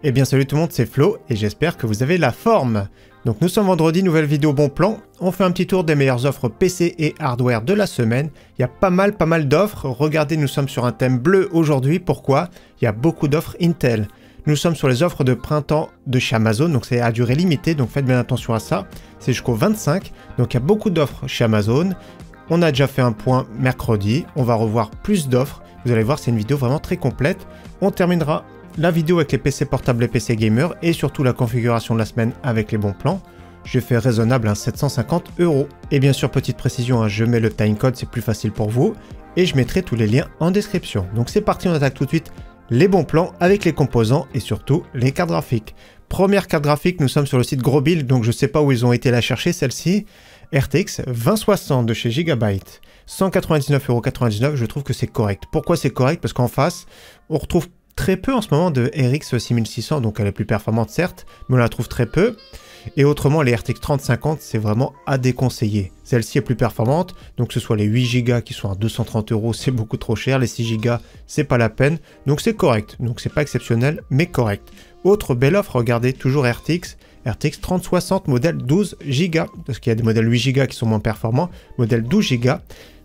Eh bien salut tout le monde, c'est Flo et j'espère que vous avez la forme. Donc nous sommes vendredi, nouvelle vidéo bon plan. On fait un petit tour des meilleures offres PC et hardware de la semaine. Il y a pas mal d'offres. Regardez, nous sommes sur un thème bleu aujourd'hui. Pourquoi? Il y a beaucoup d'offres Intel. Nous sommes sur les offres de printemps de chez Amazon, donc c'est à durée limitée, donc faites bien attention à ça. C'est jusqu'au 25, donc il y a beaucoup d'offres chez Amazon. On a déjà fait un point mercredi, on va revoir plus d'offres. Vous allez voir, c'est une vidéo vraiment très complète. On terminera la vidéo avec les PC portables et PC gamer et surtout la configuration de la semaine avec les bons plans. J'ai fait raisonnable à 750 €. Et bien sûr, petite précision, je mets le timecode, c'est plus facile pour vous. Et je mettrai tous les liens en description. Donc c'est parti, on attaque tout de suite les bons plans avec les composants et surtout les cartes graphiques. Première carte graphique, nous sommes sur le site GrosBuild, donc je ne sais pas où ils ont été la chercher celle-ci. RTX 2060 de chez Gigabyte, 199,99 €, je trouve que c'est correct. Pourquoi c'est correct? Parce qu'en face, on retrouve très peu en ce moment de RX 6600, donc elle est plus performante certes, mais on la trouve très peu. Et autrement, les RTX 3050, c'est vraiment à déconseiller. Celle-ci est plus performante, donc que ce soit les 8 Go qui sont à 230 €, c'est beaucoup trop cher. Les 6 Go, c'est pas la peine. Donc c'est correct. Donc c'est pas exceptionnel, mais correct. Autre belle offre, regardez, toujours RTX 3060, modèle 12 Go. Parce qu'il y a des modèles 8 Go qui sont moins performants. Modèle 12 Go.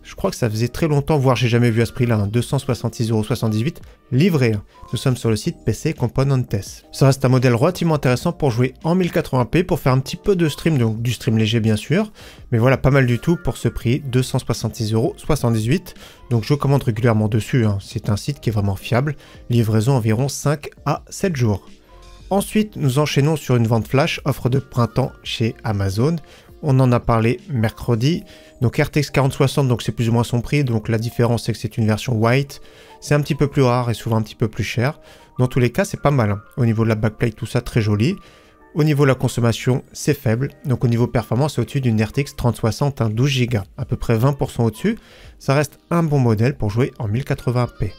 Je crois que ça faisait très longtemps, voire j'ai jamais vu à ce prix-là, 266,78 € livré. Nous sommes sur le site PC Componentes. Ça reste un modèle relativement intéressant pour jouer en 1080p, pour faire un petit peu de stream, donc du stream léger bien sûr. Mais voilà, pas mal du tout pour ce prix, 266,78 €. Donc je commande régulièrement dessus, c'est un site qui est vraiment fiable. Livraison environ 5 à 7 jours. Ensuite, nous enchaînons sur une vente flash, offre de printemps chez Amazon. On en a parlé mercredi. Donc RTX 4060, donc c'est plus ou moins son prix. Donc la différence, c'est que c'est une version white. C'est un petit peu plus rare et souvent un petit peu plus cher. Dans tous les cas, c'est pas mal. Au niveau de la backplate, tout ça, très joli. Au niveau de la consommation, c'est faible. Donc au niveau performance, c'est au-dessus d'une RTX 3060, 12 Go. À peu près 20% au-dessus. Ça reste un bon modèle pour jouer en 1080p.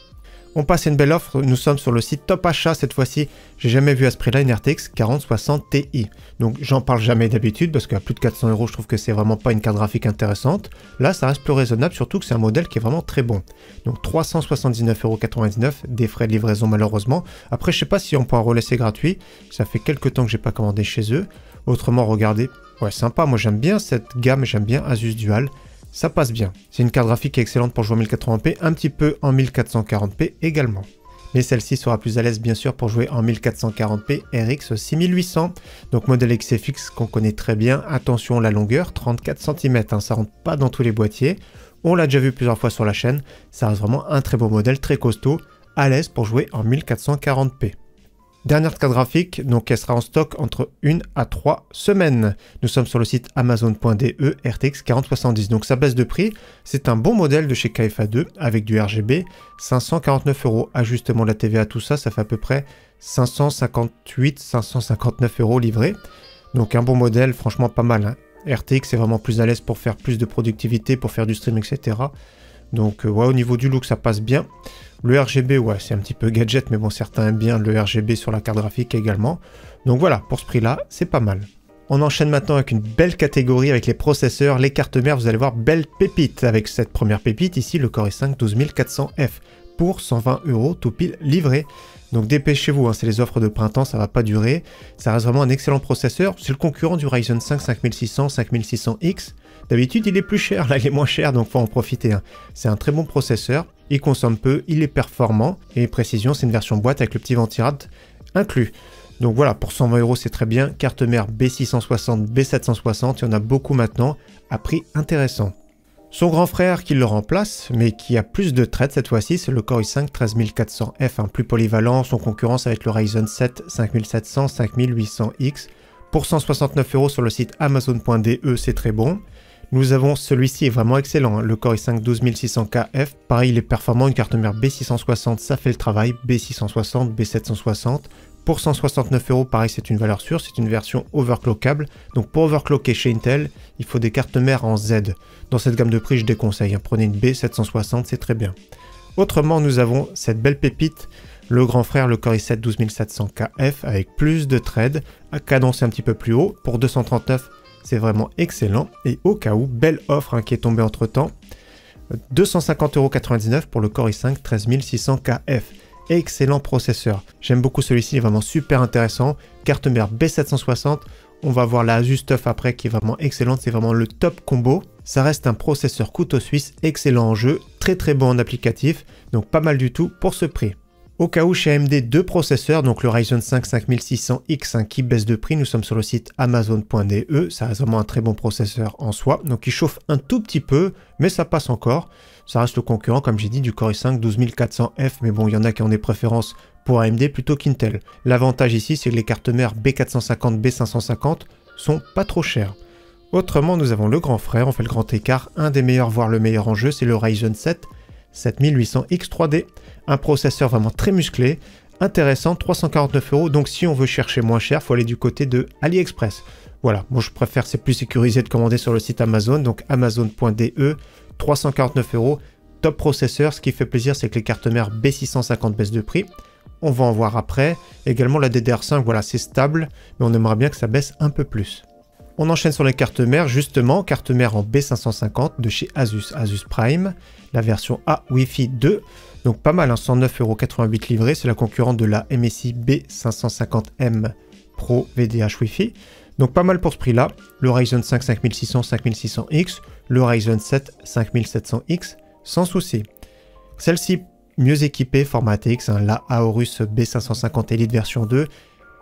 On passe à une belle offre, nous sommes sur le site Top Achat cette fois-ci. J'ai jamais vu à ce prix-là une RTX 4060 Ti. Donc j'en parle jamais d'habitude parce qu'à plus de 400 €, je trouve que c'est vraiment pas une carte graphique intéressante. Là, ça reste plus raisonnable, surtout que c'est un modèle qui est vraiment très bon. Donc 379,99 €, des frais de livraison malheureusement. Après, je sais pas si on pourra relaisser gratuit. Ça fait quelques temps que j'ai pas commandé chez eux. Autrement, regardez. Ouais, sympa, moi j'aime bien cette gamme, j'aime bien Asus Dual. Ça passe bien. C'est une carte graphique excellente pour jouer en 1080p, un petit peu en 1440p également. Mais celle-ci sera plus à l'aise bien sûr pour jouer en 1440p RX 6800. Donc modèle XFX qu'on connaît très bien. Attention, la longueur, 34 cm, ça rentre pas dans tous les boîtiers. On l'a déjà vu plusieurs fois sur la chaîne. Ça reste vraiment un très beau modèle, très costaud, à l'aise pour jouer en 1440p. Dernière carte graphique, donc elle sera en stock entre 1 à 3 semaines. Nous sommes sur le site amazon.de RTX 4070, donc ça baisse de prix. C'est un bon modèle de chez KFA2 avec du RGB, 549 €. Ajustement de la TVA, tout ça, ça fait à peu près 559 € livré. Donc un bon modèle, franchement pas mal. RTX est vraiment plus à l'aise pour faire plus de productivité, pour faire du stream, etc. Donc ouais, au niveau du look, ça passe bien. Le RGB, ouais, c'est un petit peu gadget, mais bon, certains aiment bien le RGB sur la carte graphique également. Donc voilà, pour ce prix-là, c'est pas mal. On enchaîne maintenant avec une belle catégorie avec les processeurs, les cartes mères. Vous allez voir, belle pépite avec cette première pépite ici, le Core i5 12400F pour 120 € tout pile livré. Donc dépêchez-vous, c'est les offres de printemps, ça va pas durer. Ça reste vraiment un excellent processeur. C'est le concurrent du Ryzen 5 5600, 5600X. D'habitude, il est plus cher, là il est moins cher, donc faut en profiter. C'est un très bon processeur, il consomme peu, il est performant, et précision, c'est une version boîte avec le petit ventirad inclus. Donc voilà, pour 120 € c'est très bien. Carte mère B660, B760, il y en a beaucoup maintenant, à prix intéressant. Son grand frère qui le remplace, mais qui a plus de traits cette fois-ci, c'est le Core i5 13400F, plus polyvalent, son concurrence avec le Ryzen 7 5700, 5800X. Pour 169 € sur le site amazon.de, c'est très bon. Nous avons celui-ci est vraiment excellent, le Core i5 12600KF. Pareil, il est performant, une carte mère B660, ça fait le travail. B660, B760. Pour 169 €, pareil, c'est une valeur sûre, c'est une version overclockable. Donc pour overclocker chez Intel, il faut des cartes mères en Z. Dans cette gamme de prix, je déconseille. Prenez une B760, c'est très bien. Autrement, nous avons cette belle pépite, le grand frère, le Core i7 12700KF, avec plus de threads, à cadence un petit peu plus haut. Pour 239, c'est vraiment excellent. Et au cas où, belle offre qui est tombée entre temps. 250,99 € pour le Core i5 13600KF. excellent processeur. J'aime beaucoup celui-ci, il est vraiment super intéressant. Carte mère B760, on va voir la Asus TUF après qui est vraiment excellente, c'est vraiment le top combo. Ça reste un processeur couteau suisse, excellent en jeu, très bon en applicatif, donc pas mal du tout pour ce prix. Au cas où chez AMD, deux processeurs, donc le Ryzen 5 5600X qui baisse de prix, nous sommes sur le site amazon.de, ça reste vraiment un très bon processeur en soi, donc il chauffe un tout petit peu, mais ça passe encore. Ça reste le concurrent, comme j'ai dit, du Core i5 12400F, mais bon, il y en a qui ont des préférences pour AMD plutôt qu'Intel. L'avantage ici, c'est que les cartes mères B450, B550 sont pas trop chères. Autrement, nous avons le grand frère, on fait le grand écart, un des meilleurs, voire le meilleur en jeu, c'est le Ryzen 7 7800X 3D. Un processeur vraiment très musclé, intéressant, 349 €. Donc si on veut chercher moins cher, il faut aller du côté de AliExpress. Voilà, moi je préfère, c'est plus sécurisé de commander sur le site Amazon, donc amazon.de, 349 €. Top processeur, ce qui fait plaisir, c'est que les cartes mères B650 baissent de prix. On va en voir après. Également la DDR5, voilà, c'est stable, mais on aimerait bien que ça baisse un peu plus. On enchaîne sur les cartes mères, justement, carte mère en B550 de chez Asus, Asus Prime, la version A Wi-Fi 2, donc pas mal, hein, 109,88 € livré, c'est la concurrente de la MSI B550M Pro VDH Wi-Fi, donc pas mal pour ce prix-là, le Ryzen 5 5600, 5600X, le Ryzen 7 5700X, sans souci. Celle-ci, mieux équipée, format ATX, hein, la Aorus B550 Elite version 2,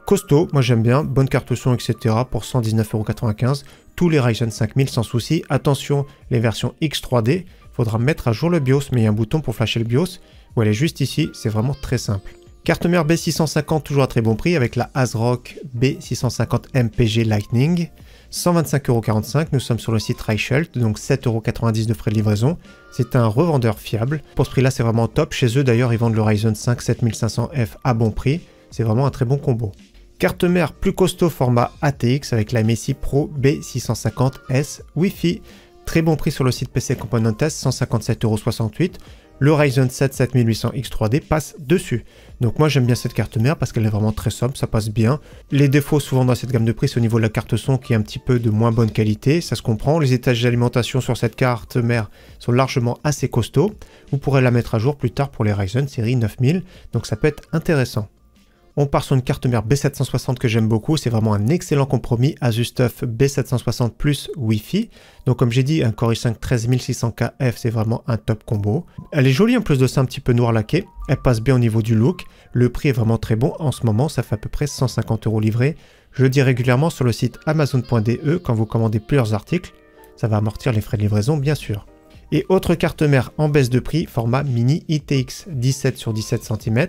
costaud, moi j'aime bien, bonne carte son, etc. pour 119,95 €. Tous les Ryzen 5000 sans souci. Attention, les versions X3D, il faudra mettre à jour le BIOS, mais il y a un bouton pour flasher le BIOS. Où elle est juste ici, c'est vraiment très simple. Carte mère B650, toujours à très bon prix, avec la ASRock B650 MPG Lightning. 125,45 €, nous sommes sur le site Reichelt, donc 7,90 € de frais de livraison. C'est un revendeur fiable. Pour ce prix-là, c'est vraiment top. Chez eux, d'ailleurs, ils vendent le Ryzen 5 7500F à bon prix. C'est vraiment un très bon combo. Carte mère plus costaud format ATX avec la MSI Pro B650S Wi-Fi. Très bon prix sur le site PC Component Test, 157,68 €. Le Ryzen 7 7800X 3D passe dessus. Donc moi j'aime bien cette carte mère parce qu'elle est vraiment très sobre, ça passe bien. Les défauts souvent dans cette gamme de prix, c'est au niveau de la carte son qui est un petit peu de moins bonne qualité, ça se comprend. Les étages d'alimentation sur cette carte mère sont largement assez costauds. Vous pourrez la mettre à jour plus tard pour les Ryzen série 9000, donc ça peut être intéressant. On part sur une carte mère B760 que j'aime beaucoup, c'est vraiment un excellent compromis, Asus TUF B760 plus Wi-Fi. Donc comme j'ai dit, un Core i5 13600KF, c'est vraiment un top combo. Elle est jolie en plus de ça, un petit peu noir laqué, elle passe bien au niveau du look. Le prix est vraiment très bon, en ce moment ça fait à peu près 150 € livré. Je le dis régulièrement sur le site amazon.de, quand vous commandez plusieurs articles, ça va amortir les frais de livraison bien sûr. Et autre carte mère en baisse de prix, format mini ITX 17 sur 17 cm.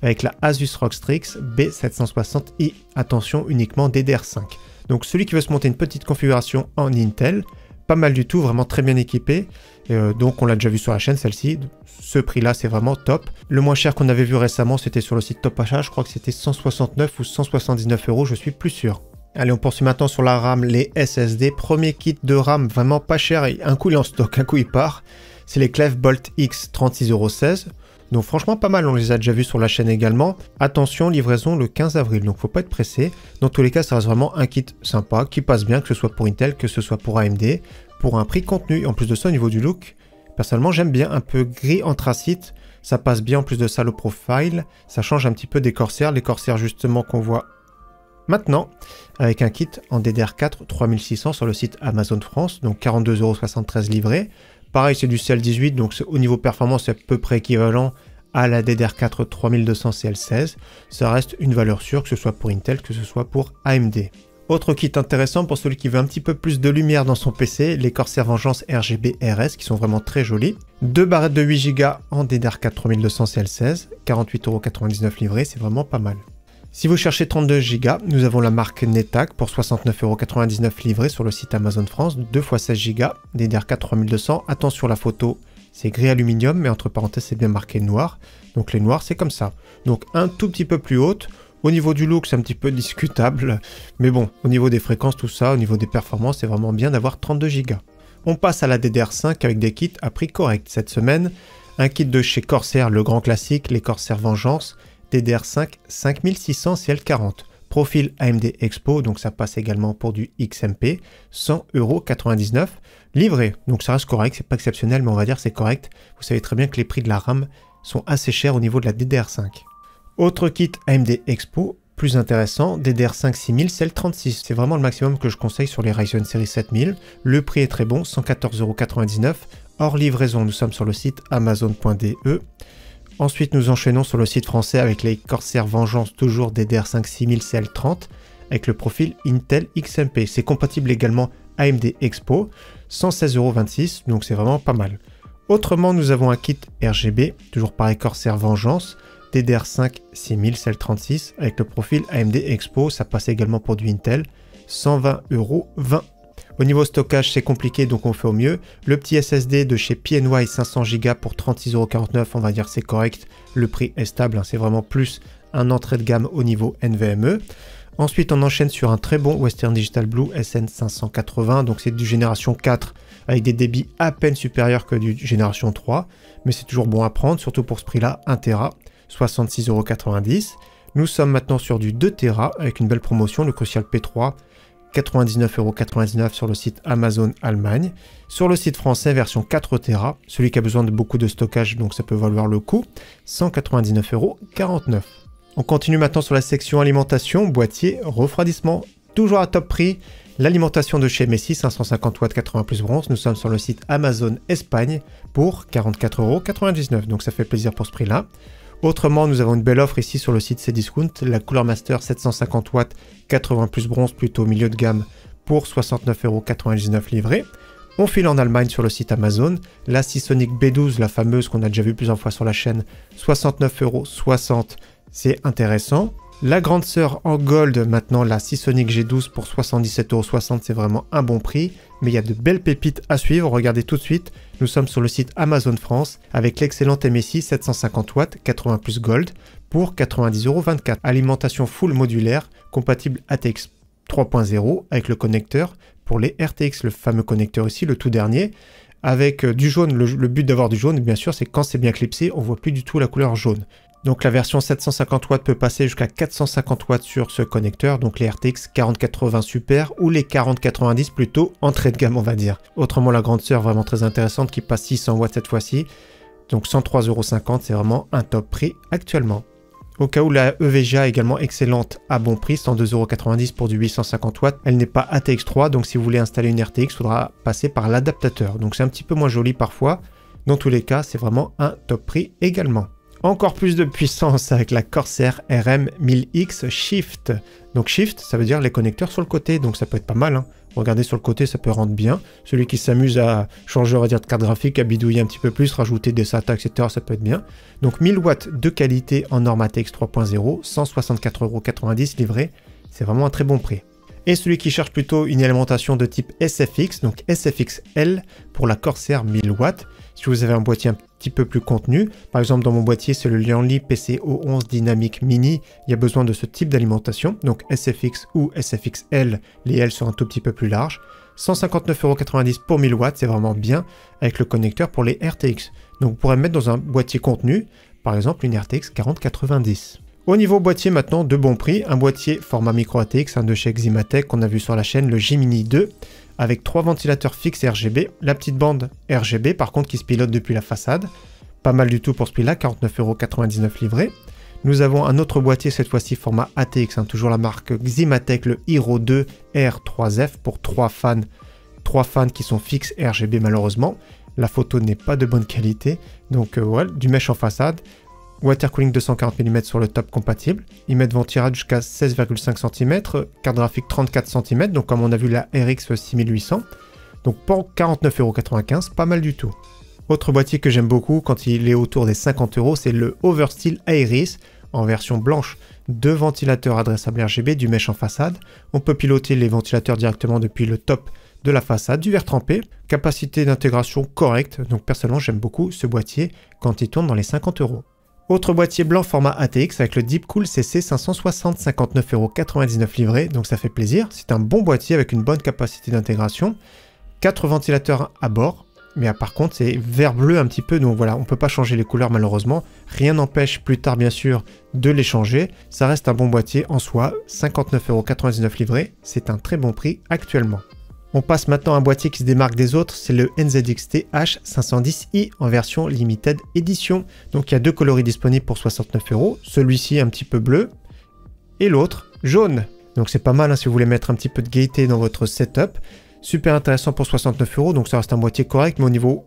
Avec la Asus ROG Strix B760i, attention uniquement DDR5. Donc celui qui veut se monter une petite configuration en Intel, pas mal du tout, vraiment très bien équipé. Donc on l'a déjà vu sur la chaîne celle-ci, ce prix là c'est vraiment top. Le moins cher qu'on avait vu récemment c'était sur le site Top Achat, je crois que c'était 169 ou 179 €, je suis plus sûr. Allez, on poursuit maintenant sur la RAM, les SSD. Premier kit de RAM vraiment pas cher, et un coup il est en stock, un coup il part. C'est les Clef Bolt X 36,16 €. Donc franchement pas mal, on les a déjà vus sur la chaîne également. Attention, livraison le 15 avril, donc faut pas être pressé. Dans tous les cas, ça reste vraiment un kit sympa, qui passe bien, que ce soit pour Intel, que ce soit pour AMD, pour un prix contenu. En plus de ça, au niveau du look, personnellement j'aime bien, un peu gris anthracite, ça passe bien. En plus de ça, le profile, ça change un petit peu des Corsair, les Corsair justement qu'on voit maintenant, avec un kit en DDR4 3600 sur le site Amazon France, donc 42,73 € livré. Pareil, c'est du CL18, donc au niveau performance, c'est à peu près équivalent à la DDR4 3200 CL16. Ça reste une valeur sûre, que ce soit pour Intel, que ce soit pour AMD. Autre kit intéressant pour celui qui veut un petit peu plus de lumière dans son PC, les Corsair Vengeance RGB RS, qui sont vraiment très jolis. Deux barrettes de 8 Go en DDR4 3200 CL16, 48,99 € livré, c'est vraiment pas mal. Si vous cherchez 32 Go, nous avons la marque Netac pour 69,99 € livré sur le site Amazon France, 2 x 16 Go, DDR4 3200. Attention, la photo, c'est gris aluminium, mais entre parenthèses, c'est bien marqué noir. Donc les noirs, c'est comme ça. Donc un tout petit peu plus haute. Au niveau du look, c'est un petit peu discutable. Mais bon, au niveau des fréquences, tout ça, au niveau des performances, c'est vraiment bien d'avoir 32 Go. On passe à la DDR5 avec des kits à prix correct cette semaine. Un kit de chez Corsair, le grand classique, les Corsair Vengeance. DDR5 5600 CL40, profil AMD Expo, donc ça passe également pour du XMP, 100,99 € livré, donc ça reste correct, c'est pas exceptionnel, mais on va dire c'est correct. Vous savez très bien que les prix de la RAM sont assez chers au niveau de la DDR5. Autre kit AMD Expo, plus intéressant, DDR5 6000, celle 36. C'est vraiment le maximum que je conseille sur les Ryzen série 7000. Le prix est très bon, 114,99 €. Hors livraison, nous sommes sur le site amazon.de. Ensuite, nous enchaînons sur le site français avec les Corsair Vengeance, toujours DDR5 6000 CL30, avec le profil Intel XMP. C'est compatible également AMD Expo, 116,26 €, donc c'est vraiment pas mal. Autrement, nous avons un kit RGB, toujours pareil Corsair Vengeance, DDR5 6000 CL36 avec le profil AMD Expo, ça passe également pour du Intel, 120,20 €. Au niveau stockage, c'est compliqué, donc on fait au mieux. Le petit SSD de chez PNY 500 Go pour 36,49 €, on va dire c'est correct. Le prix est stable, hein, c'est vraiment plus un entrée de gamme au niveau NVMe. Ensuite, on enchaîne sur un très bon Western Digital Blue SN580, donc c'est du génération 4 avec des débits à peine supérieurs que du génération 3, mais c'est toujours bon à prendre, surtout pour ce prix-là, 1 Tera. 66,90 €. Nous sommes maintenant sur du 2 Tera avec une belle promotion, le Crucial P3, 99,99 € sur le site Amazon Allemagne. Sur le site français, version 4 Tera, celui qui a besoin de beaucoup de stockage, donc ça peut valoir le coup, 199,49 €. On continue maintenant sur la section alimentation, boîtier, refroidissement, toujours à top prix. L'alimentation de chez Messi, 550 watts 80 plus bronze, nous sommes sur le site Amazon Espagne pour 44,99 €, donc ça fait plaisir pour ce prix-là. Autrement, nous avons une belle offre ici sur le site Cdiscount, la Cooler Master 750 watts 80 plus bronze, plutôt milieu de gamme, pour 69,99 € livré. On file en Allemagne sur le site Amazon, la Seasonic B12, la fameuse qu'on a déjà vu plusieurs fois sur la chaîne, 69,60 €, c'est intéressant. La grande sœur en gold, maintenant la Seasonic G12 pour 77,60 €, c'est vraiment un bon prix. Mais il y a de belles pépites à suivre, regardez tout de suite. Nous sommes sur le site Amazon France avec l'excellente MSI 750 watts 80 plus gold pour 90,24 €. Alimentation full modulaire, compatible ATX 3.0 avec le connecteur pour les RTX, le fameux connecteur ici, le tout dernier. Avec du jaune, le but d'avoir du jaune, bien sûr, c'est quand c'est bien clipsé, on voit plus du tout la couleur jaune. Donc la version 750 watts peut passer jusqu'à 450 watts sur ce connecteur, donc les RTX 4080 Super ou les 4090 plutôt entrée de gamme on va dire. Autrement la grande sœur vraiment très intéressante qui passe 600 watts cette fois-ci, donc 103,50 €, c'est vraiment un top prix actuellement. Au cas où la EVGA également excellente à bon prix, 102,90 € pour du 850 watts, elle n'est pas ATX 3, donc si vous voulez installer une RTX, il faudra passer par l'adaptateur, donc c'est un petit peu moins joli parfois. Dans tous les cas, c'est vraiment un top prix également. Encore plus de puissance avec la Corsair RM1000X Shift. Donc Shift, ça veut dire les connecteurs sur le côté, donc ça peut être pas mal. Hein. Regardez sur le côté, ça peut rendre bien. Celui qui s'amuse à changer, on va dire, de carte graphique, à bidouiller un petit peu plus, rajouter des SATA, etc., ça peut être bien. Donc 1000 watts de qualité en norme ATX 3.0, 164,90 € livré. C'est vraiment un très bon prix. Et celui qui cherche plutôt une alimentation de type SFX, donc SFX-L pour la Corsair 1000 watts. Si vous avez un boîtier un petit peu plus contenu, par exemple dans mon boîtier c'est le Lianli PCO11 Dynamic Mini, il y a besoin de ce type d'alimentation, donc SFX ou SFX-L, les L sont un tout petit peu plus larges. 159,90 € pour 1000 watts, c'est vraiment bien, avec le connecteur pour les RTX. Donc vous pourrez mettre dans un boîtier contenu, par exemple une RTX 4090. Au niveau boîtier maintenant, de bon prix, un boîtier format micro ATX, un de chez Ximatec qu'on a vu sur la chaîne, le G-Mini 2, avec 3 ventilateurs fixes RGB, la petite bande RGB par contre qui se pilote depuis la façade. Pas mal du tout pour ce prix-là, 49,99 € livré. Nous avons un autre boîtier, cette fois-ci format ATX, hein, toujours la marque Ximatec, le Hero 2 R3F pour 3 fans. 3 fans qui sont fixes RGB malheureusement. La photo n'est pas de bonne qualité, donc voilà, du mesh en façade. Water cooling 240 mm sur le top compatible. Ils mettent vent tirage jusqu'à 16,5 cm. Carte graphique 34 cm. Donc comme on a vu la RX 6800. Donc pour 49,95 €, pas mal du tout. Autre boîtier que j'aime beaucoup quand il est autour des 50 €, c'est le Oversteel Iris en version blanche. 2 ventilateurs adressables RGB, du mesh en façade. On peut piloter les ventilateurs directement depuis le top de la façade, du verre trempé. Capacité d'intégration correcte. Donc personnellement j'aime beaucoup ce boîtier quand il tourne dans les 50 €. Autre boîtier blanc format ATX avec le Deepcool CC 560, 59,99 € livré, donc ça fait plaisir. C'est un bon boîtier avec une bonne capacité d'intégration. 4 ventilateurs à bord, mais par contre c'est vert bleu un petit peu, donc voilà, on ne peut pas changer les couleurs malheureusement. Rien n'empêche plus tard bien sûr de les changer. Ça reste un bon boîtier en soi, 59,99 € livré, c'est un très bon prix actuellement. On passe maintenant à un boîtier qui se démarque des autres, c'est le NZXT H510i en version Limited Edition. Donc il y a deux coloris disponibles pour 69 €, celui-ci un petit peu bleu et l'autre jaune. Donc c'est pas mal hein, si vous voulez mettre un petit peu de gaieté dans votre setup. Super intéressant pour 69 €, donc ça reste un boîtier correct, mais au niveau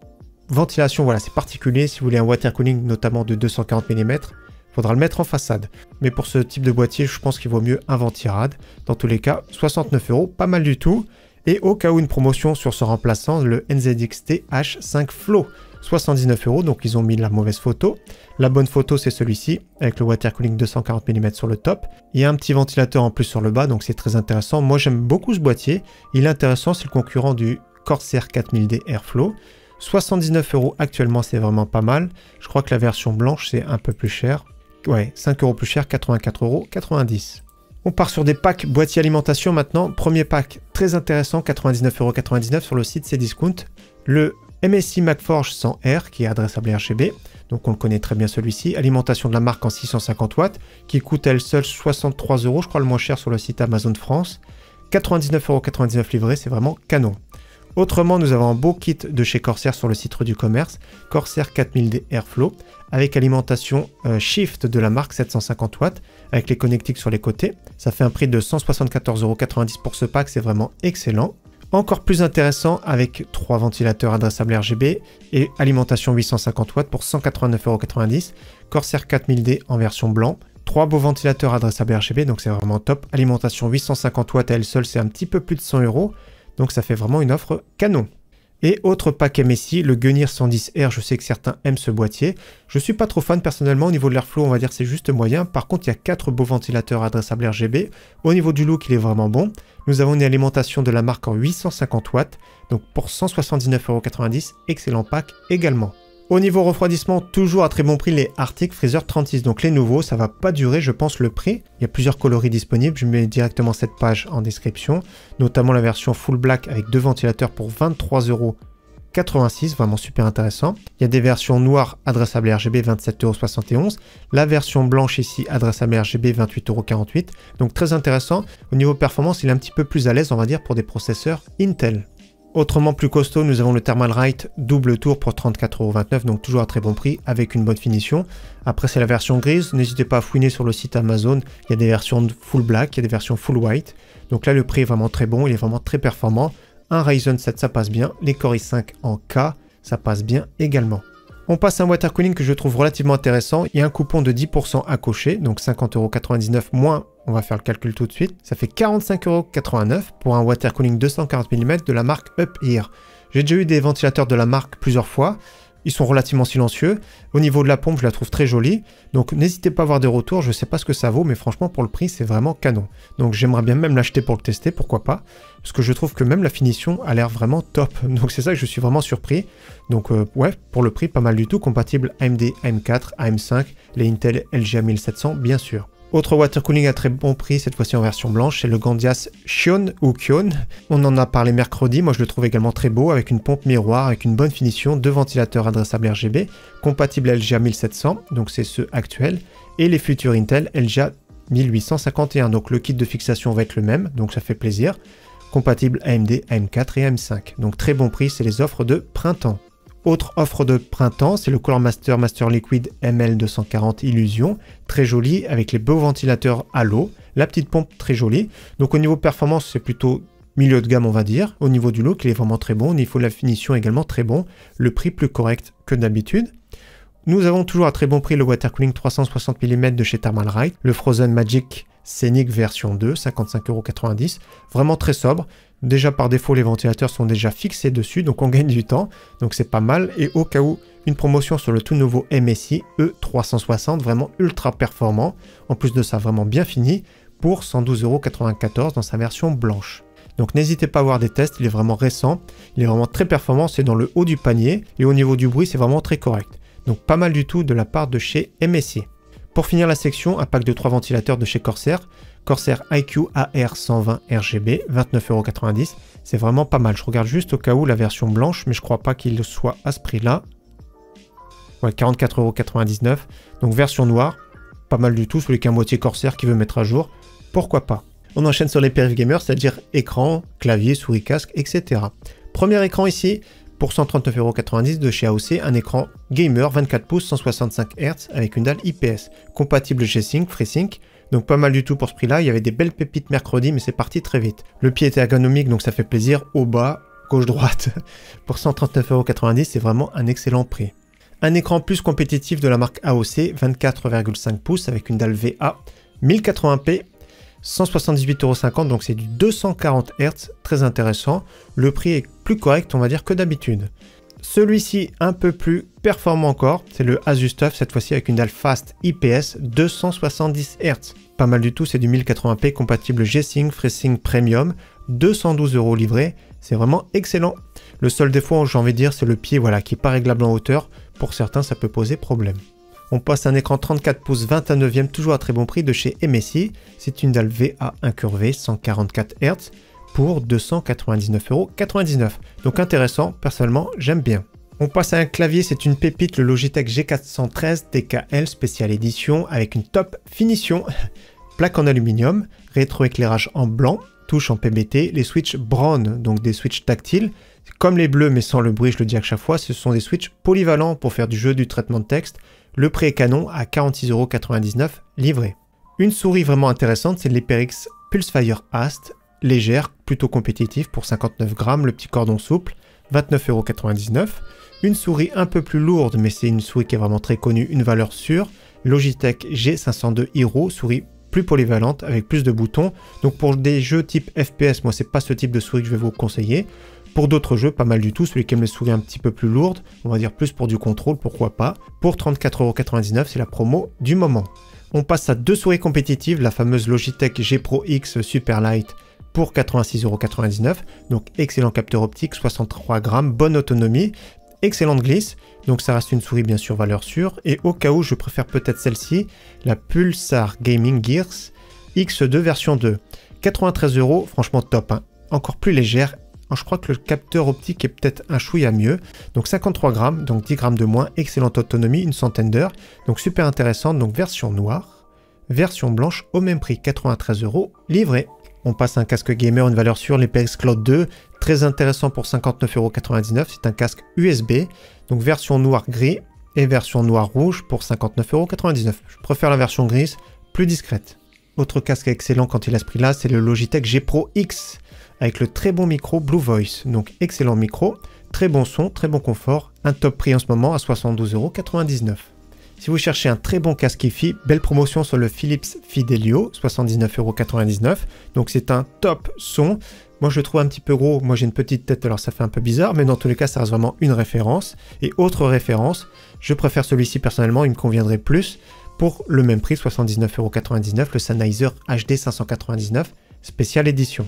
ventilation, voilà, c'est particulier. Si vous voulez un water cooling notamment de 240 mm, il faudra le mettre en façade. Mais pour ce type de boîtier, je pense qu'il vaut mieux un ventirad. Dans tous les cas, 69 €, pas mal du tout. Et au cas où une promotion sur ce remplaçant, le NZXT H5 Flow, 79 €, donc ils ont mis la mauvaise photo. La bonne photo, c'est celui-ci, avec le water cooling 240 mm sur le top. Il y a un petit ventilateur en plus sur le bas, donc c'est très intéressant. Moi, j'aime beaucoup ce boîtier. Il est intéressant, c'est le concurrent du Corsair 4000D Airflow. 79 € actuellement, c'est vraiment pas mal. Je crois que la version blanche, c'est un peu plus cher. Ouais, 5 € plus cher, 84,90 €. On part sur des packs boîtier alimentation maintenant. Premier pack très intéressant, 99,99 € sur le site Cdiscount. Le MSI MacForge 100R qui est adressable RGB. Donc on le connaît très bien celui-ci. Alimentation de la marque en 650 watts qui coûte elle seule 63 €, je crois le moins cher sur le site Amazon France. 99,99 € livré, c'est vraiment canon. Autrement, nous avons un beau kit de chez Corsair sur le site Rue du Commerce, Corsair 4000D Airflow, avec alimentation Shift de la marque 750 watts, avec les connectiques sur les côtés. Ça fait un prix de 174,90 € pour ce pack, c'est vraiment excellent. Encore plus intéressant, avec 3 ventilateurs adressables RGB et alimentation 850 watts pour 189,90 €. Corsair 4000D en version blanc. 3 beaux ventilateurs adressables RGB, donc c'est vraiment top. Alimentation 850 watts à elle seule, c'est un petit peu plus de 100 €. Donc ça fait vraiment une offre canon. Et autre pack MSI, le Gunnir 110R, je sais que certains aiment ce boîtier. Je suis pas trop fan personnellement, au niveau de l'airflow on va dire c'est juste moyen. Par contre il y a 4 beaux ventilateurs adressables RGB. Au niveau du look il est vraiment bon. Nous avons une alimentation de la marque en 850 watts, donc pour 179,90 €, excellent pack également. Au niveau refroidissement, toujours à très bon prix les Arctic Freezer 36, donc les nouveaux, ça va pas durer je pense le prix. Il y a plusieurs coloris disponibles, je mets directement cette page en description, notamment la version full black avec 2 ventilateurs pour 23,86 €, vraiment super intéressant. Il y a des versions noires adressables RGB 27,71 €, la version blanche ici adressable RGB 28,48 €, donc très intéressant. Au niveau performance, il est un petit peu plus à l'aise on va dire pour des processeurs Intel. Autrement plus costaud, nous avons le Thermalright double tour pour 34,29 €, donc toujours à très bon prix avec une bonne finition. Après c'est la version grise, n'hésitez pas à fouiner sur le site Amazon, il y a des versions full black, il y a des versions full white. Donc là le prix est vraiment très bon, il est vraiment très performant. Un Ryzen 7 ça passe bien, les Core i5 en K ça passe bien également. On passe à un water cooling que je trouve relativement intéressant, il y a un coupon de 10% à cocher, donc 50,99 € moins, on va faire le calcul tout de suite, ça fait 45,89 € pour un water cooling 240 mm de la marque UpHere. J'ai déjà eu des ventilateurs de la marque plusieurs fois, ils sont relativement silencieux, au niveau de la pompe je la trouve très jolie, donc n'hésitez pas à avoir des retours, je ne sais pas ce que ça vaut, mais franchement pour le prix c'est vraiment canon. Donc j'aimerais bien même l'acheter pour le tester, pourquoi pas, parce que je trouve que même la finition a l'air vraiment top, donc c'est ça que je suis vraiment surpris. Donc ouais, pour le prix pas mal du tout, compatible AMD AM4, AM5, les Intel LGA 1700 bien sûr. Autre water cooling à très bon prix, cette fois-ci en version blanche, c'est le Gandias Xion ou Kion. On en a parlé mercredi, moi je le trouve également très beau, avec une pompe miroir, avec une bonne finition, 2 ventilateurs adressables RGB, compatible LGA 1700, donc c'est ceux actuels, et les futurs Intel LGA 1851, donc le kit de fixation va être le même, donc ça fait plaisir. Compatible AMD, AM4 et AM5, donc très bon prix, c'est les offres de printemps. Autre offre de printemps, c'est le Cooler Master Master Liquid ML240 Illusion, très joli avec les beaux ventilateurs à l'eau, la petite pompe très jolie. Donc au niveau performance, c'est plutôt milieu de gamme on va dire. Au niveau du look, il est vraiment très bon. Au niveau de la finition également très bon. Le prix plus correct que d'habitude. Nous avons toujours à très bon prix le water cooling 360 mm de chez Thermalright, le Frozen Magic Scenic version 2, 55,90 €, vraiment très sobre. Déjà par défaut les ventilateurs sont déjà fixés dessus, donc on gagne du temps, donc c'est pas mal. Et au cas où, une promotion sur le tout nouveau MSI E360, vraiment ultra performant, en plus de ça vraiment bien fini, pour 112,94 € dans sa version blanche. Donc n'hésitez pas à voir des tests, il est vraiment récent, il est vraiment très performant, c'est dans le haut du panier, et au niveau du bruit c'est vraiment très correct. Donc pas mal du tout de la part de chez MSI. Pour finir la section, un pack de 3 ventilateurs de chez Corsair, Corsair IQ AR 120 RGB, 29,90 €, c'est vraiment pas mal. Je regarde juste au cas où la version blanche, mais je crois pas qu'il soit à ce prix-là. Ouais, 44,99 €, donc version noire, pas mal du tout, celui qui a un boîtier Corsair qui veut mettre à jour, pourquoi pas. On enchaîne sur les périphes gamers, c'est-à-dire écran, clavier, souris, casque, etc. Premier écran ici, pour 139,90 € de chez AOC, un écran gamer 24 pouces 165 Hz avec une dalle IPS, compatible G-Sync, FreeSync, donc pas mal du tout pour ce prix-là. Il y avait des belles pépites mercredi, mais c'est parti très vite. Le pied était ergonomique, donc ça fait plaisir, au bas, gauche-droite. Pour 139,90 €, c'est vraiment un excellent prix. Un écran plus compétitif de la marque AOC, 24,5 pouces avec une dalle VA, 1080p, 178,50 €, donc c'est du 240 Hz, très intéressant. Le prix est plus correct, on va dire, que d'habitude. Celui-ci, un peu plus performant encore, c'est le Asus TUF, cette fois-ci avec une dalle Fast IPS, 270 Hz. Pas mal du tout, c'est du 1080p compatible G-Sync, FreeSync Premium, 212 € livré, c'est vraiment excellent. Le seul défaut, j'ai envie de dire, c'est le pied, voilà, qui n'est pas réglable en hauteur. Pour certains, ça peut poser problème. On passe à un écran 34 pouces 21/9, toujours à très bon prix de chez MSI. C'est une dalle VA incurvée 144 Hz pour 299,99 €. Donc intéressant, personnellement j'aime bien. On passe à un clavier, c'est une pépite, le Logitech G413 DKL Special Edition avec une top finition. Plaque en aluminium, rétroéclairage en blanc, touche en PBT, les switches Braun, donc des switches tactiles. Comme les bleus mais sans le bruit, je le dis à chaque fois, ce sont des switches polyvalents pour faire du jeu, du traitement de texte. Le prix est canon à 46,99 € livré. Une souris vraiment intéressante, c'est l'HyperX Pulsefire Ast, légère, plutôt compétitive pour 59 grammes, le petit cordon souple, 29,99 €. Une souris un peu plus lourde, mais c'est une souris qui est vraiment très connue, une valeur sûre, Logitech G502 Hero, souris plus polyvalente avec plus de boutons. Donc pour des jeux type FPS, moi c'est pas ce type de souris que je vais vous conseiller. Pour d'autres jeux, pas mal du tout, celui qui aime les souris un petit peu plus lourdes, on va dire plus pour du contrôle, pourquoi pas. Pour 34,99 €, c'est la promo du moment. On passe à deux souris compétitives, la fameuse Logitech G Pro X Superlight pour 86,99 €. Donc excellent capteur optique, 63 grammes, bonne autonomie, excellente glisse. Donc ça reste une souris bien sûr valeur sûre. Et au cas où, je préfère peut-être celle-ci, la Pulsar Gaming Gears X2 version 2. 93 €, franchement top, hein. Encore plus légère. Je crois que le capteur optique est peut-être un chouïa mieux. Donc 53 grammes, donc 10 grammes de moins, excellente autonomie, une centaine d'heures. Donc super intéressante, donc version noire, version blanche au même prix, 93 € livré. On passe à un casque gamer, une valeur sûre, l'HyperX Cloud 2, très intéressant pour 59,99 €. C'est un casque USB, donc version noir-gris et version noir-rouge pour 59,99 €. Je préfère la version grise, plus discrète. Autre casque excellent quand il a ce prix-là, c'est le Logitech G Pro X avec le très bon micro Blue Voice. Donc excellent micro, très bon son, très bon confort, un top prix en ce moment à 72,99 €. Si vous cherchez un très bon casque hi-fi, belle promotion sur le Philips Fidelio, 79,99 €. Donc c'est un top son. Moi je le trouve un petit peu gros, moi j'ai une petite tête alors ça fait un peu bizarre, mais dans tous les cas ça reste vraiment une référence. Et autre référence, je préfère celui-ci personnellement, il me conviendrait plus. Pour le même prix, 79,99 €, le Sennheiser HD 599 spécial édition.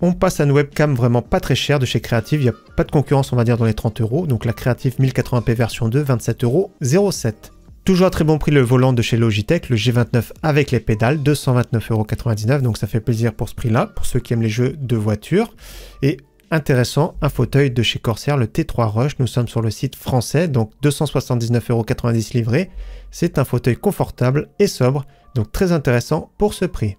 On passe à une webcam vraiment pas très chère de chez Creative, il n'y a pas de concurrence on va dire dans les 30 €, donc la Creative 1080p version 2, 27,07 €. Toujours à très bon prix le volant de chez Logitech, le G29 avec les pédales, 229,99 €, donc ça fait plaisir pour ce prix-là, pour ceux qui aiment les jeux de voiture. Et intéressant, un fauteuil de chez Corsair, le T3 Rush, nous sommes sur le site français, donc 279,90 € livré. C'est un fauteuil confortable et sobre, donc très intéressant pour ce prix.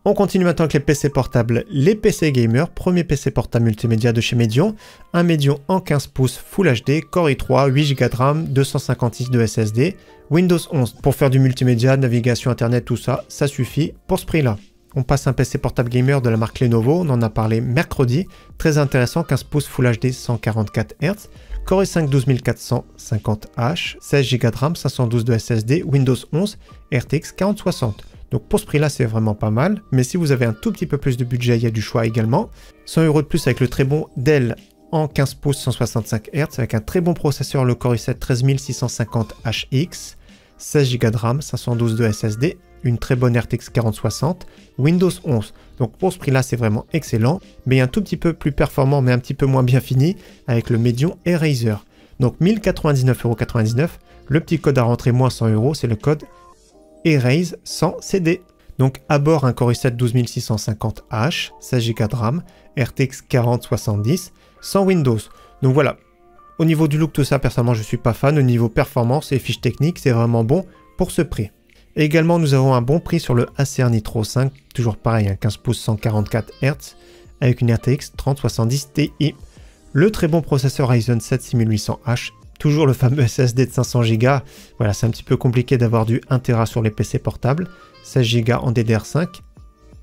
On continue maintenant avec les PC portables, les PC gamers, premier PC portable multimédia de chez Medion, un Medion en 15 pouces Full HD, Core i3, 8 Go de RAM, 256 de SSD, Windows 11. Pour faire du multimédia, navigation internet, tout ça, ça suffit pour ce prix-là. On passe à un PC portable gamer de la marque Lenovo, on en a parlé mercredi, très intéressant, 15 pouces Full HD, 144 Hz, Core i5 12450H, 16 Go de RAM, 512 de SSD, Windows 11, RTX 4060. Donc pour ce prix-là, c'est vraiment pas mal. Mais si vous avez un tout petit peu plus de budget, il y a du choix également. 100 € de plus avec le très bon Dell en 15 pouces 165 Hz avec un très bon processeur, le Core i7 13650HX, 16 Go de RAM, 512 de SSD, une très bonne RTX 4060, Windows 11. Donc pour ce prix-là, c'est vraiment excellent. Mais un tout petit peu plus performant, mais un petit peu moins bien fini avec le Medion Eraser. Donc 1099,99 €. Le petit code à rentrer moins 100 €, c'est le code Erase sans CD. Donc à bord un Core i7 12650H, 16 Go de RAM, RTX 4070, sans Windows. Donc voilà, au niveau du look tout ça, personnellement je suis pas fan. Au niveau performance et fiches techniques, c'est vraiment bon pour ce prix. Également, nous avons un bon prix sur le Acer Nitro 5, toujours pareil, un 15 pouces 144 Hz, avec une RTX 3070 Ti. Le très bon processeur Ryzen 7 6800H, toujours le fameux SSD de 500 Go. Voilà, c'est un petit peu compliqué d'avoir du 1 Tera sur les PC portables, 16 Go en DDR5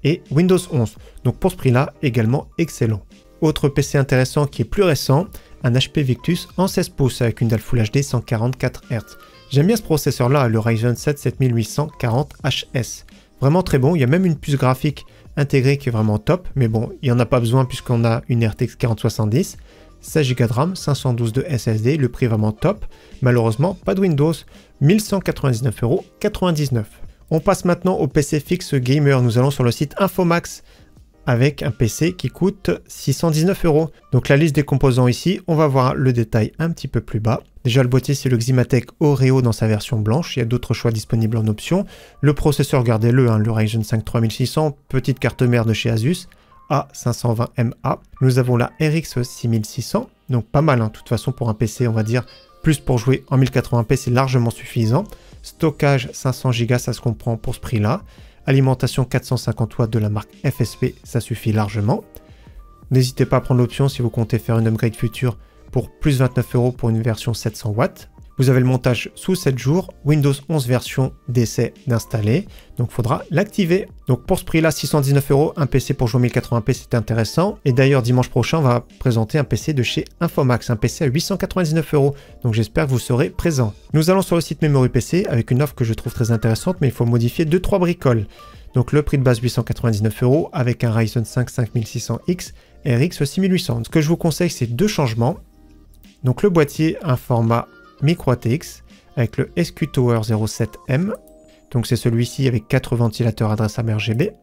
et Windows 11. Donc pour ce prix-là, également excellent. Autre PC intéressant qui est plus récent, un HP Victus en 16 pouces avec une dalle Full HD 144 Hz. J'aime bien ce processeur-là, le Ryzen 7 7840HS. Vraiment très bon, il y a même une puce graphique intégrée qui est vraiment top, mais bon, il n'y en a pas besoin puisqu'on a une RTX 4070, 16 Go de RAM, 512 de SSD, le prix est vraiment top. Malheureusement, pas de Windows, 1199,99 €. On passe maintenant au PC fixe gamer, nous allons sur le site Infomax, avec un PC qui coûte 619 €. Donc la liste des composants ici, on va voir le détail un petit peu plus bas. Déjà le boîtier c'est le Ximatec Oreo dans sa version blanche, il y a d'autres choix disponibles en option. Le processeur, regardez-le, le Ryzen 5 3600, petite carte mère de chez Asus, A520MA. Nous avons la RX 6600, donc pas mal, de toute façon pour un PC on va dire, plus pour jouer en 1080p c'est largement suffisant. Stockage 500 Go, ça se comprend pour ce prix-là. Alimentation 450 watts de la marque FSP, ça suffit largement. N'hésitez pas à prendre l'option si vous comptez faire une upgrade future pour plus 29 € pour une version 700 watts. Vous avez le montage sous 7 jours, Windows 11 version d'essai d'installer, donc il faudra l'activer. Donc pour ce prix-là, 619 €, un PC pour jouer 1080p, c'est intéressant. Et d'ailleurs, dimanche prochain, on va présenter un PC de chez Infomax, un PC à 899 €, donc j'espère que vous serez présents. Nous allons sur le site Memory PC avec une offre que je trouve très intéressante, mais il faut modifier 2-3 bricoles. Donc le prix de base 899 € avec un Ryzen 5 5600X RX 6800. Ce que je vous conseille, c'est 2 changements. Donc le boîtier, un format micro ATX avec le SQ Tower 07M. Donc c'est celui-ci avec 4 ventilateurs adressables RGB.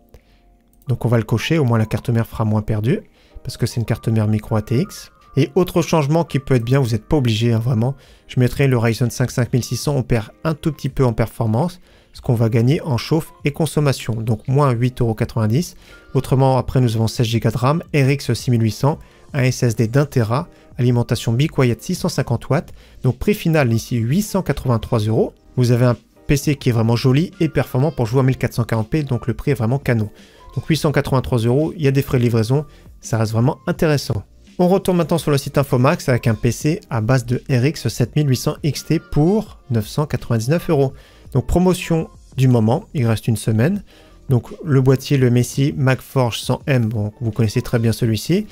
Donc on va le cocher, au moins la carte mère fera moins perdue parce que c'est une carte mère micro ATX. Et autre changement qui peut être bien, vous n'êtes pas obligé vraiment, je mettrai le Ryzen 5 5600, on perd un tout petit peu en performance, ce qu'on va gagner en chauffe et consommation, donc moins 8,90 €. Autrement, après nous avons 16 Go de RAM, RX 6800, un SSD d'1 Tera, alimentation Be Quiet 650 watts, donc prix final ici 883 €. Vous avez un PC qui est vraiment joli et performant pour jouer à 1440p, donc le prix est vraiment canon. Donc 883 €, il y a des frais de livraison, ça reste vraiment intéressant. On retourne maintenant sur le site Infomax avec un PC à base de RX 7800 XT pour 999 €. Donc promotion du moment, il reste une semaine. Donc le boîtier, le Messi MagForge 100M, bon, vous connaissez très bien celui-ci.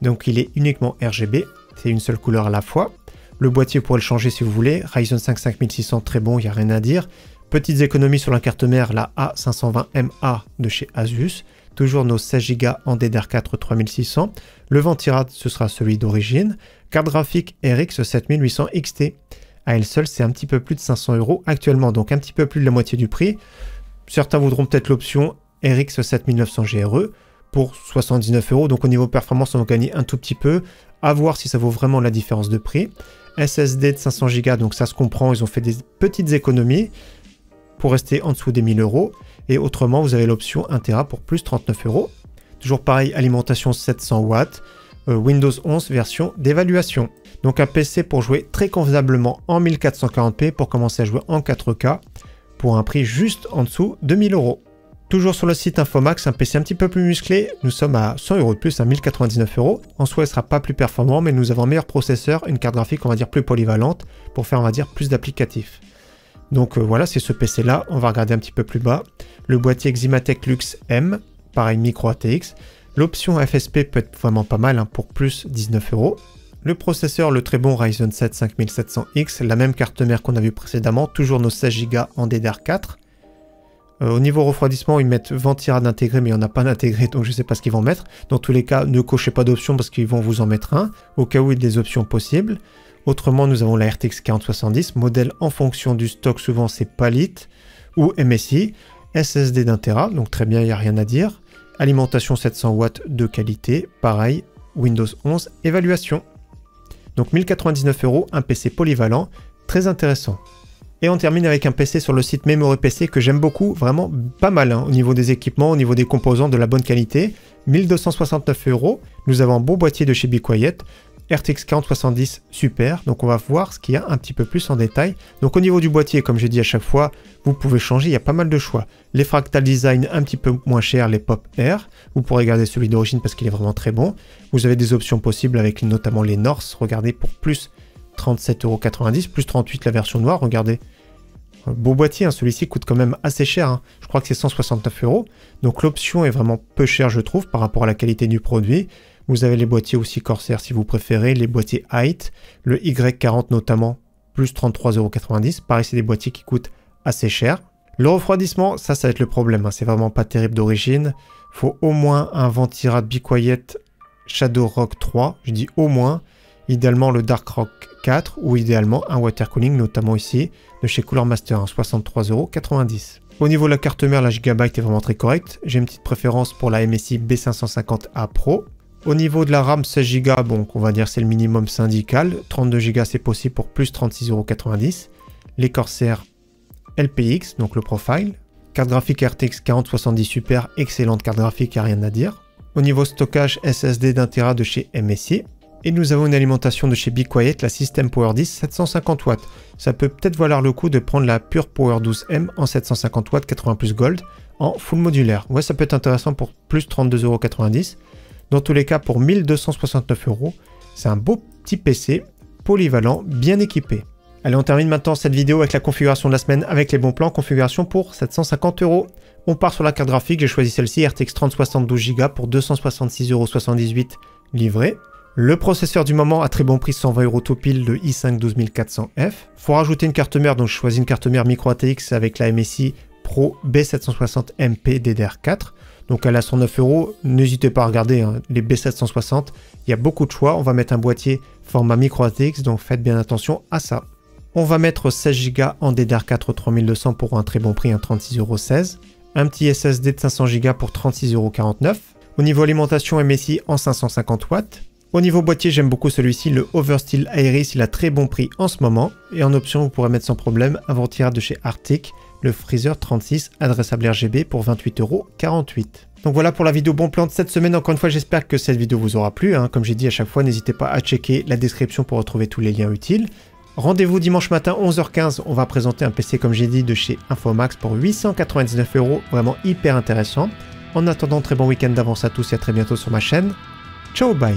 Donc il est uniquement RGB, c'est une seule couleur à la fois. Le boîtier, vous pourrez le changer si vous voulez. Ryzen 5 5600, très bon, il n'y a rien à dire. Petites économies sur la carte mère, la A520MA de chez Asus. Toujours nos 16 Go en DDR4 3600. Le ventirad, ce sera celui d'origine. Carte graphique RX 7800 XT. À elle seule, c'est un petit peu plus de 500 € actuellement, donc un petit peu plus de la moitié du prix. Certains voudront peut-être l'option RX 7900 GRE pour 79 €. Donc au niveau performance, on va gagner un tout petit peu. À voir si ça vaut vraiment la différence de prix. SSD de 500 Go, donc ça se comprend, ils ont fait des petites économies pour rester en dessous des 1000 €. Et autrement, vous avez l'option 1 Tera pour plus 39 €. Toujours pareil, alimentation 700 watts. Windows 11 version d'évaluation. Donc un PC pour jouer très convenablement en 1440p pour commencer à jouer en 4K pour un prix juste en dessous de 1000 €. Toujours sur le site Infomax, un PC un petit peu plus musclé, nous sommes à 100 € de plus, à 1099 €. En soi, il ne sera pas plus performant, mais nous avons un meilleur processeur, une carte graphique, on va dire, plus polyvalente pour faire, on va dire, plus d'applicatifs. Donc voilà, c'est ce PC là, on va regarder un petit peu plus bas. Le boîtier Ximatec Lux M, pareil micro ATX. L'option FSP peut être vraiment pas mal pour plus 19 €. Le processeur, le très bon Ryzen 7 5700X, la même carte mère qu'on a vu précédemment, toujours nos 16 Go en DDR4. Au niveau refroidissement, ils mettent ventirad intégré, mais il n'y en a pas d'intégré, donc je ne sais pas ce qu'ils vont mettre. Dans tous les cas, ne cochez pas d'option parce qu'ils vont vous en mettre un, au cas où il y a des options possibles. Autrement, nous avons la RTX 4070, modèle en fonction du stock, souvent c'est Palit ou MSI, SSD d'1 Tera, donc très bien, il n'y a rien à dire. Alimentation 700 watts de qualité, pareil, Windows 11, évaluation. Donc 1099 €, un PC polyvalent, très intéressant. Et on termine avec un PC sur le site Memory PC que j'aime beaucoup, vraiment pas mal au niveau des équipements, au niveau des composants, de la bonne qualité. 1269 €, nous avons un bon boîtier de chez Be Quiet, RTX 4070 Super. Donc on va voir ce qu'il y a un petit peu plus en détail. Donc au niveau du boîtier, comme je dis à chaque fois, vous pouvez changer, il y a pas mal de choix. Les Fractal Design un petit peu moins chers, les Pop Air. Vous pourrez garder celui d'origine parce qu'il est vraiment très bon. Vous avez des options possibles avec notamment les North. Regardez, pour plus 37,90 €, plus 38 € la version noire, regardez. Beau boîtier, hein, celui-ci coûte quand même assez cher, hein. Je crois que c'est 169 €. Donc l'option est vraiment peu chère, je trouve, par rapport à la qualité du produit. Vous avez les boîtiers aussi Corsair si vous préférez, les boîtiers Height, le Y40 notamment, plus 33,90 €. Pareil, c'est des boîtiers qui coûtent assez cher. Le refroidissement, ça va être le problème, hein. C'est vraiment pas terrible d'origine. Faut au moins un Ventirad Be Quiet Shadow Rock 3, je dis au moins. Idéalement le Dark Rock 4 ou idéalement un water cooling, notamment ici de chez Cooler Master, hein, 63,90 €. Au niveau de la carte mère, la Gigabyte est vraiment très correcte. J'ai une petite préférence pour la MSI B550A Pro. Au niveau de la RAM, 16 Go, bon, on va dire c'est le minimum syndical. 32 Go c'est possible pour plus 36,90 €. Les Corsair LPX, donc le profile. Carte graphique RTX 4070 Super, excellente carte graphique, il n'y a rien à dire. Au niveau stockage, SSD d'1 Tera de chez MSI. Et nous avons une alimentation de chez Be Quiet, la System Power 10 750 watts. Ça peut peut-être valoir le coup de prendre la Pure Power 12M en 750 watts 80 plus Gold en full modulaire. Ouais, ça peut être intéressant pour plus 32,90 €. Dans tous les cas, pour 1269 €, c'est un beau petit PC polyvalent, bien équipé. Allez, on termine maintenant cette vidéo avec la configuration de la semaine avec les bons plans. Configuration pour 750 €. On part sur la carte graphique, j'ai choisi celle-ci, RTX 3060 12 Go pour 266,78 € livré. Le processeur du moment à très bon prix, 120 € tout pile, le i5 12400F. Faut rajouter une carte mère, donc je choisis une carte mère micro ATX avec la MSI Pro B760MP DDR4. Donc elle a 109 €, n'hésitez pas à regarder, hein, les B760, il y a beaucoup de choix. On va mettre un boîtier format micro ATX, donc faites bien attention à ça. On va mettre 16 Go en DDR4 3200 pour un très bon prix, un 36,16 €. Un petit SSD de 500 Go pour 36,49 €. Au niveau alimentation, MSI en 550 watts. Au niveau boîtier, j'aime beaucoup celui-ci, le Oversteel Iris, il a très bon prix en ce moment. Et en option, vous pourrez mettre sans problème un Ventirad de chez Arctic, le Freezer 36, adressable RGB pour 28,48 €. Donc voilà pour la vidéo bon plan de cette semaine. Encore une fois, j'espère que cette vidéo vous aura plu, hein. Comme j'ai dit à chaque fois, n'hésitez pas à checker la description pour retrouver tous les liens utiles. Rendez-vous dimanche matin 11h15, on va présenter un PC comme j'ai dit de chez Infomax pour 899 €, vraiment hyper intéressant. En attendant, très bon week-end d'avance à tous et à très bientôt sur ma chaîne. Ciao, bye!